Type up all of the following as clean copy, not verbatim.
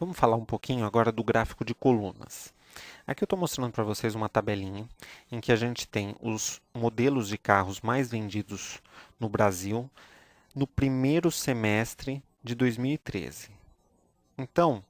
Vamos falar um pouquinho agora do gráfico de colunas. Aqui eu estou mostrando para vocês uma tabelinha em que a gente tem os modelos de carros mais vendidos no Brasil no primeiro semestre de 2013. Então,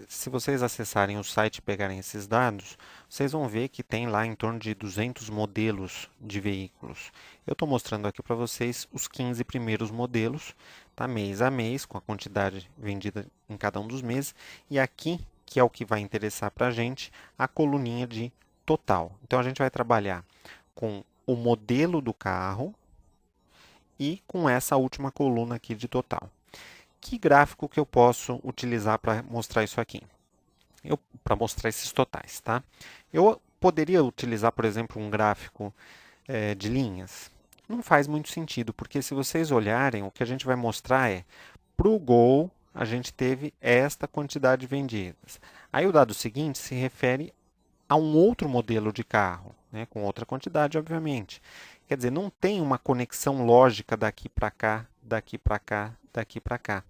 se vocês acessarem o site e pegarem esses dados, vocês vão ver que tem lá em torno de 200 modelos de veículos. Eu estou mostrando aqui para vocês os 15 primeiros modelos, tá? Mês a mês, com a quantidade vendida em cada um dos meses. E aqui, que é o que vai interessar para a gente, a coluninha de total. Então, a gente vai trabalhar com o modelo do carro e com essa última coluna aqui de total. Que gráfico que eu posso utilizar para mostrar isso aqui? Para mostrar esses totais, tá? Eu poderia utilizar, por exemplo, um gráfico de linhas. Não faz muito sentido, porque se vocês olharem, o que a gente vai mostrar é, para o Gol, a gente teve esta quantidade de vendidas. Aí o dado seguinte se refere a um outro modelo de carro, né, com outra quantidade, obviamente. Quer dizer, não tem uma conexão lógica daqui para cá, daqui para cá, daqui para cá.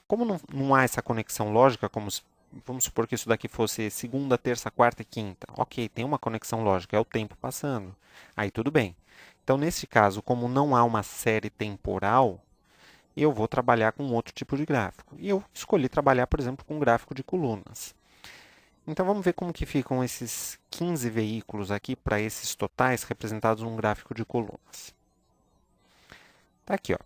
Como não há essa conexão lógica, vamos supor que isso daqui fosse segunda, terça, quarta e quinta. Ok, tem uma conexão lógica, é o tempo passando. Aí tudo bem. Então, nesse caso, como não há uma série temporal, eu vou trabalhar com outro tipo de gráfico. E eu escolhi trabalhar, por exemplo, com um gráfico de colunas. Então, vamos ver como que ficam esses 15 veículos aqui para esses totais representados num gráfico de colunas. Está aqui, ó.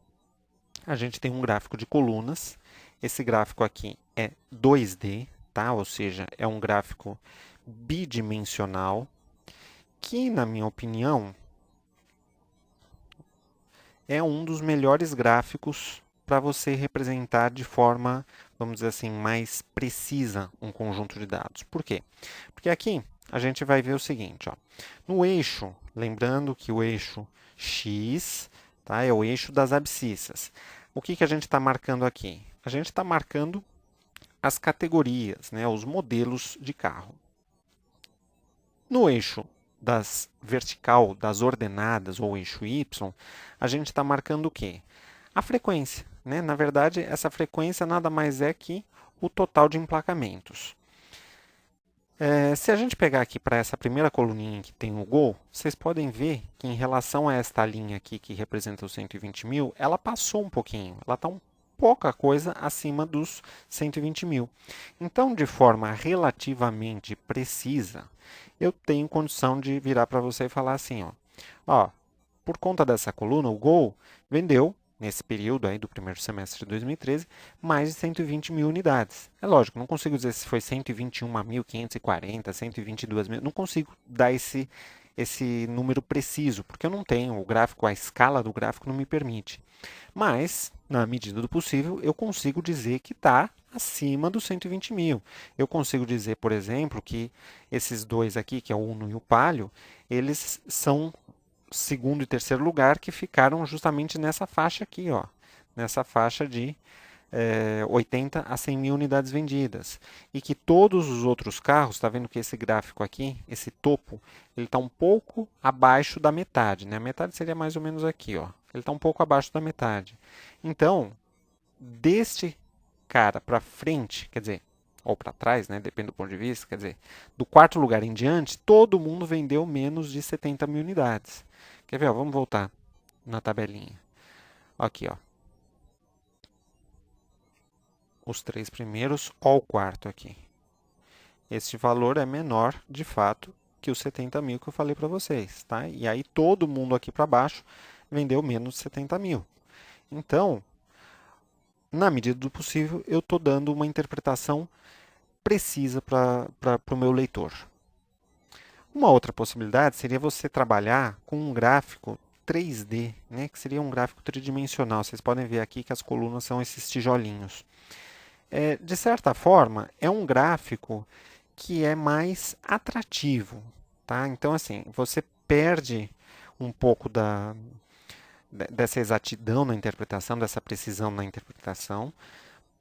A gente tem um gráfico de colunas. Esse gráfico aqui é 2D, tá? Ou seja, é um gráfico bidimensional, que, na minha opinião, é um dos melhores gráficos para você representar de forma, vamos dizer assim, mais precisa um conjunto de dados. Por quê? Porque aqui a gente vai ver o seguinte, ó. No eixo, lembrando que o eixo X, tá, é o eixo das abscissas. O que a gente está marcando aqui? A gente está marcando as categorias, né, os modelos de carro. No eixo vertical, das ordenadas, ou eixo Y, a gente está marcando o quê? A frequência. Né? Na verdade, essa frequência nada mais é que o total de emplacamentos. Se a gente pegar aqui para essa primeira coluninha que tem o Gol, vocês podem ver que em relação a esta linha aqui que representa os 120 mil, ela passou um pouquinho, ela está pouca coisa acima dos 120 mil. Então, de forma relativamente precisa, eu tenho condição de virar para você e falar assim, ó, por conta dessa coluna, o Gol vendeu, nesse período aí do primeiro semestre de 2013, mais de 120 mil unidades. É lógico, não consigo dizer se foi 121.540, 122 mil, não consigo dar esse número preciso, porque eu não tenho o gráfico, a escala do gráfico não me permite. Mas, na medida do possível, eu consigo dizer que está acima dos 120 mil. Eu consigo dizer, por exemplo, que esses dois aqui, que é o Uno e o Palio, eles são segundo e terceiro lugar, que ficaram justamente nessa faixa aqui, ó, nessa faixa de 80 a 100 mil unidades vendidas. E que todos os outros carros, está vendo que esse gráfico aqui, esse topo, ele está um pouco abaixo da metade. Né? A metade seria mais ou menos aqui. Ó. Ele está um pouco abaixo da metade. Então, deste cara para frente, quer dizer, ou para trás, né? Depende do ponto de vista, quer dizer, do quarto lugar em diante, todo mundo vendeu menos de 70 mil unidades. Quer ver? Ó, vamos voltar na tabelinha. Aqui, ó. Os três primeiros, ó o quarto aqui. Este valor é menor, de fato, que os 70 mil que eu falei para vocês, tá? E aí todo mundo aqui para baixo vendeu menos de 70 mil. Então, na medida do possível, eu estou dando uma interpretação precisa para o meu leitor. Uma outra possibilidade seria você trabalhar com um gráfico 3D, né, que seria um gráfico tridimensional. Vocês podem ver aqui que as colunas são esses tijolinhos. De certa forma, é um gráfico que é mais atrativo. Tá? Então, assim, você perde um pouco dessa exatidão na interpretação, dessa precisão na interpretação,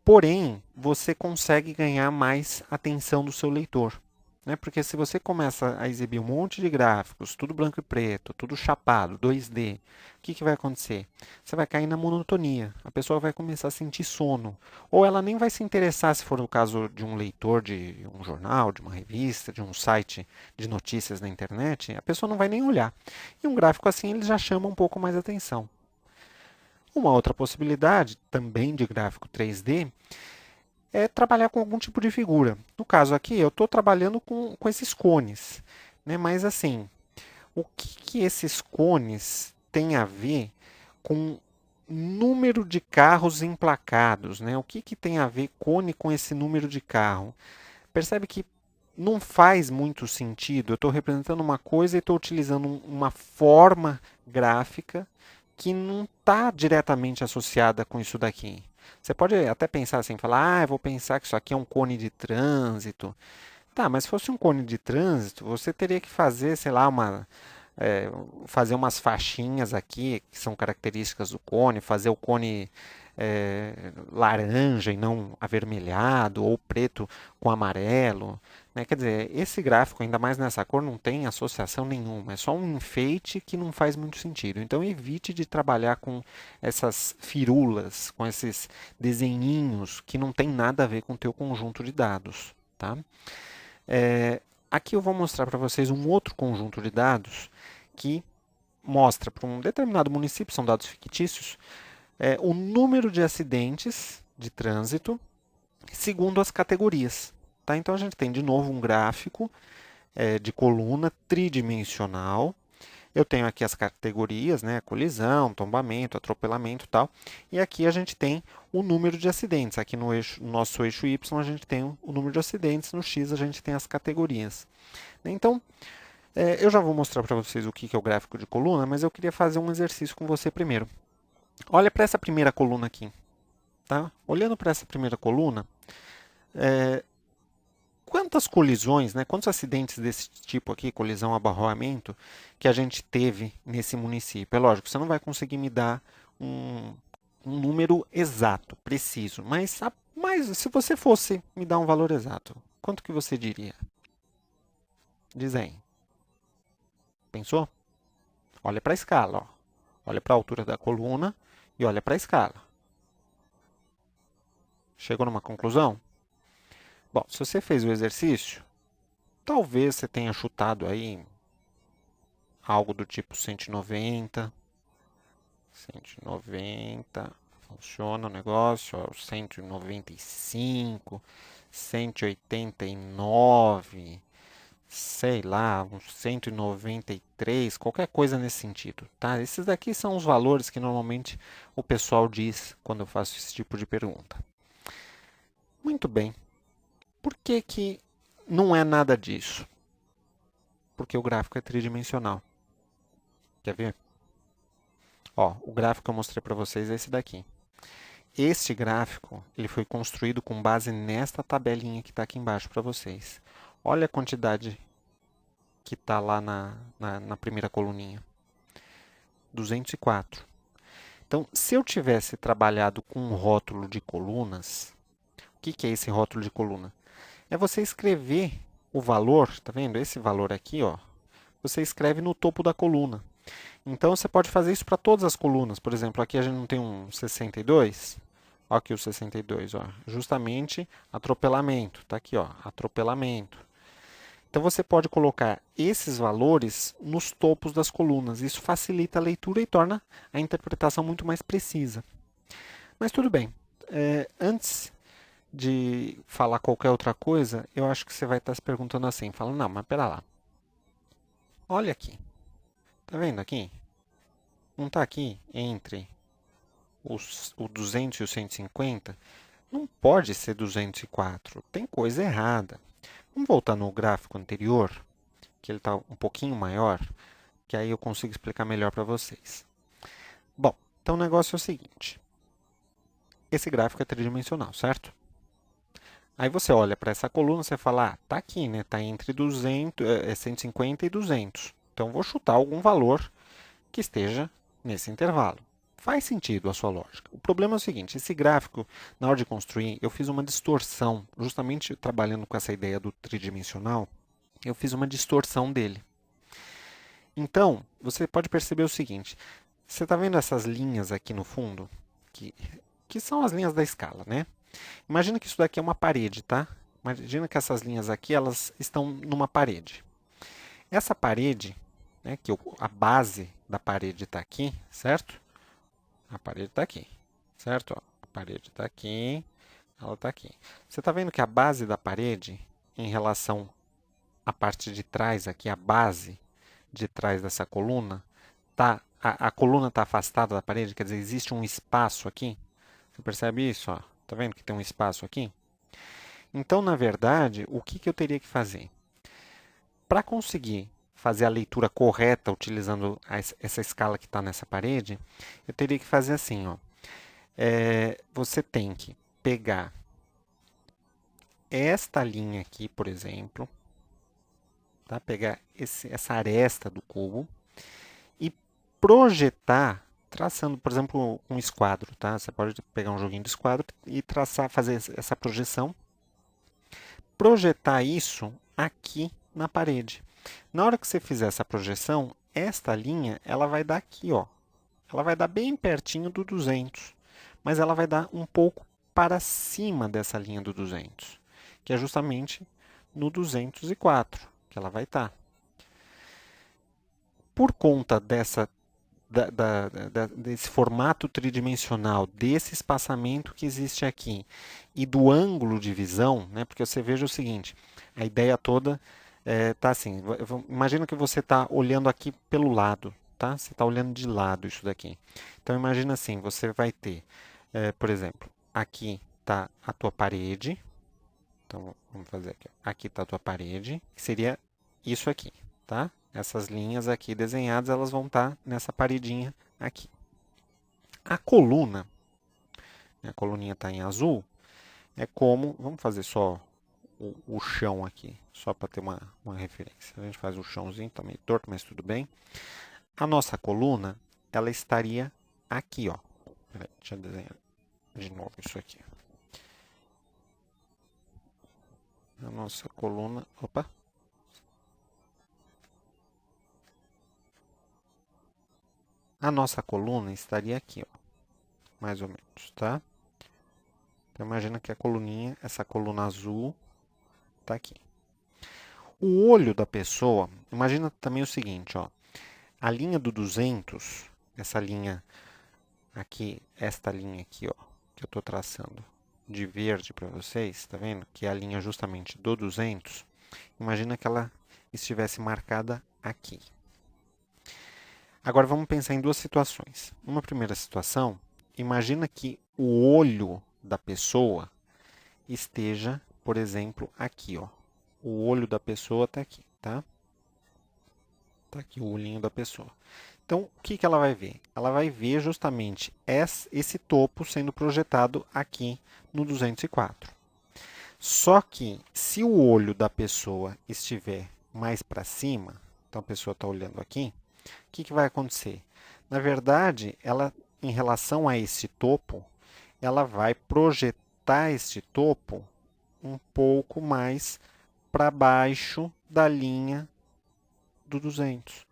porém, você consegue ganhar mais atenção do seu leitor. né? Porque se você começa a exibir um monte de gráficos, tudo branco e preto, tudo chapado, 2D, o que que vai acontecer? Você vai cair na monotonia. A pessoa vai começar a sentir sono. Ou ela nem vai se interessar, se for o caso de um leitor de um jornal, de uma revista, de um site de notícias na internet, a pessoa não vai nem olhar. E um gráfico assim ele já chama um pouco mais atenção. Uma outra possibilidade, também de gráfico 3D, é trabalhar com algum tipo de figura. No caso aqui, eu estou trabalhando com esses cones. Né? Mas assim, o que esses cones têm a ver com número de carros emplacados? Né? O que tem a ver cone com esse número de carro? Percebe que não faz muito sentido. Eu estou representando uma coisa e estou utilizando uma forma gráfica que não está diretamente associada com isso daqui. Você pode até pensar assim, falar, eu vou pensar que isso aqui é um cone de trânsito. Tá, mas se fosse um cone de trânsito, você teria que fazer, sei lá, é, fazer umas faixinhas aqui, que são características do cone, fazer o cone laranja e não avermelhado, ou preto com amarelo. Né? Quer dizer, esse gráfico, ainda mais nessa cor, não tem associação nenhuma. É só um enfeite que não faz muito sentido. Então evite de trabalhar com essas firulas, com esses desenhinhos que não tem nada a ver com o teu conjunto de dados. Tá? Aqui eu vou mostrar para vocês um outro conjunto de dados que mostra para um determinado município, são dados fictícios, o número de acidentes de trânsito segundo as categorias. Tá? Então a gente tem de novo um gráfico de coluna tridimensional. Eu tenho aqui as categorias, né? Colisão, tombamento, atropelamento e tal. E aqui a gente tem o número de acidentes. Aqui no nosso eixo Y a gente tem o número de acidentes, no X a gente tem as categorias. Então, eu já vou mostrar para vocês o que é o gráfico de coluna, mas eu queria fazer um exercício com você primeiro. Olha para essa primeira coluna aqui. Tá? Olhando para essa primeira coluna, quantas colisões, né, quantos acidentes desse tipo aqui, colisão, abarroamento, que a gente teve nesse município? É lógico, você não vai conseguir me dar um número exato, preciso, mas se você fosse me dar um valor exato, quanto que você diria? Diz aí. Pensou? Olha para a escala, ó. Olha para a altura da coluna e olha para a escala. Chegou numa conclusão? Bom, se você fez o exercício, talvez você tenha chutado aí algo do tipo 190. 190. Funciona o negócio, ó, 195, 189, sei lá, uns 193, qualquer coisa nesse sentido, tá? Esses daqui são os valores que normalmente o pessoal diz quando eu faço esse tipo de pergunta. Muito bem. Por que que não é nada disso? Porque o gráfico é tridimensional. Quer ver? Ó, o gráfico que eu mostrei para vocês é esse daqui. Este gráfico ele foi construído com base nesta tabelinha que está aqui embaixo para vocês. Olha a quantidade que está lá na primeira coluninha. 204. Então, se eu tivesse trabalhado com um rótulo de colunas, o que é esse rótulo de coluna? É você escrever o valor, tá vendo? Esse valor aqui, ó, você escreve no topo da coluna. Então, você pode fazer isso para todas as colunas. Por exemplo, aqui a gente não tem um 62. Olha aqui o 62, ó. Justamente atropelamento. Está aqui, ó, atropelamento. Então, você pode colocar esses valores nos topos das colunas. Isso facilita a leitura e torna a interpretação muito mais precisa. Mas tudo bem. Antes de falar qualquer outra coisa, eu acho que você vai estar se perguntando assim, falando, não, mas pera lá. Olha aqui. Tá vendo aqui? Não está aqui entre o 200 e o 150? Não pode ser 204. Tem coisa errada. Vamos voltar no gráfico anterior, que ele está um pouquinho maior, que aí eu consigo explicar melhor para vocês. Bom, então o negócio é o seguinte. Esse gráfico é tridimensional, certo? Aí você olha para essa coluna e fala, ah, tá aqui, né? Tá entre 150 e 200. Então vou chutar algum valor que esteja nesse intervalo. Faz sentido a sua lógica. O problema é o seguinte, esse gráfico, na hora de construir, eu fiz uma distorção, justamente trabalhando com essa ideia do tridimensional. eu fiz uma distorção dele. Então, você pode perceber o seguinte, você está vendo essas linhas aqui no fundo? Que são as linhas da escala, né? Imagina que isso daqui é uma parede, tá? Imagina que essas linhas aqui, elas estão numa parede. Essa parede, né, a base da parede está aqui, certo? A parede está aqui, certo? Ó, a parede está aqui, ela está aqui. Você está vendo que a base da parede, em relação à parte de trás aqui, a base de trás dessa coluna, a coluna está afastada da parede, quer dizer, existe um espaço aqui. Você percebe isso? Ó? Tá vendo que tem um espaço aqui? Então, na verdade, o que eu teria que fazer? Para conseguir fazer a leitura correta utilizando essa escala que está nessa parede, eu teria que fazer assim, ó. Você tem que pegar esta linha aqui, por exemplo, tá? Pegar essa aresta do cubo e projetar, traçando, por exemplo, um esquadro, tá? Você pode pegar um joguinho de esquadro e traçar, fazer essa projeção, projetar isso aqui na parede. Na hora que você fizer essa projeção, esta linha, ela vai dar aqui, ó. Ela vai dar bem pertinho do 200, mas ela vai dar um pouco para cima dessa linha do 200, que é justamente no 204 que ela vai estar. Por conta desse formato tridimensional, desse espaçamento que existe aqui e do ângulo de visão, né? Porque você veja o seguinte, a ideia toda está assim, imagina que você está olhando aqui pelo lado, tá? Você está olhando de lado isso daqui. Então imagina assim, você vai ter, por exemplo, aqui está a tua parede, então vamos fazer aqui, aqui está a tua parede, que seria isso aqui, tá? Essas linhas aqui desenhadas, elas vão estar nessa paredinha aqui. A coluna, a coluninha está em azul, é como, vamos fazer só o chão aqui, só para ter uma referência. A gente faz o chãozinho, está meio torto, mas tudo bem. A nossa coluna, ela estaria aqui, ó. Peraí, deixa eu desenhar de novo isso aqui. A nossa coluna, opa. A nossa coluna estaria aqui, ó, mais ou menos, tá? Então imagina que a coluninha, essa coluna azul, está aqui. O olho da pessoa, imagina também o seguinte, ó, a linha do 200, essa linha aqui, esta linha aqui, ó, que eu estou traçando de verde para vocês, tá vendo? Que é a linha justamente do 200. Imagina que ela estivesse marcada aqui. Agora vamos pensar em duas situações. Uma primeira situação, imagina que o olho da pessoa esteja, por exemplo, aqui, ó. O olho da pessoa está aqui, tá? Está aqui o olhinho da pessoa. Então, o que ela vai ver? Ela vai ver justamente esse topo sendo projetado aqui no 204. Só que, se o olho da pessoa estiver mais para cima, então a pessoa está olhando aqui, o que vai acontecer? Na verdade, ela, em relação a esse topo, ela vai projetar este topo um pouco mais para baixo da linha do 200.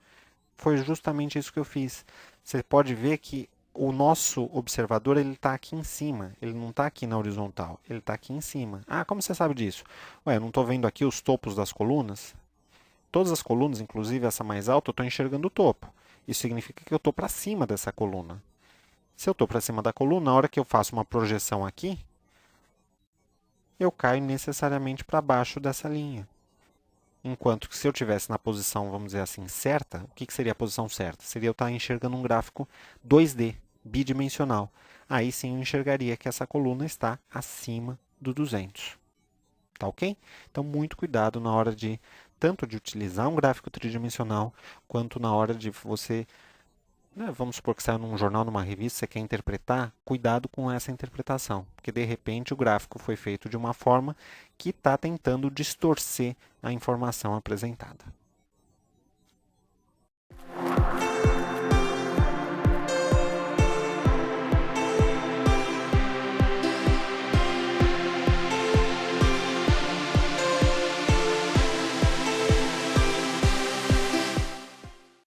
Foi justamente isso que eu fiz. Você pode ver que o nosso observador ele está aqui em cima, ele não está aqui na horizontal, ele está aqui em cima. Ah, como você sabe disso? Ué, eu não estou vendo aqui os topos das colunas? Todas as colunas, inclusive essa mais alta, eu estou enxergando o topo. Isso significa que eu estou para cima dessa coluna. Se eu estou para cima da coluna, na hora que eu faço uma projeção aqui, eu caio necessariamente para baixo dessa linha. Enquanto que se eu estivesse na posição, vamos dizer assim, certa, o que seria a posição certa? Seria eu estar enxergando um gráfico 2D, bidimensional. Aí sim eu enxergaria que essa coluna está acima do 200. Tá ok? Então, muito cuidado na hora de, tanto de utilizar um gráfico tridimensional, quanto na hora de você, né, vamos supor que saiu num jornal, numa revista, você quer interpretar, cuidado com essa interpretação, porque de repente o gráfico foi feito de uma forma que está tentando distorcer a informação apresentada.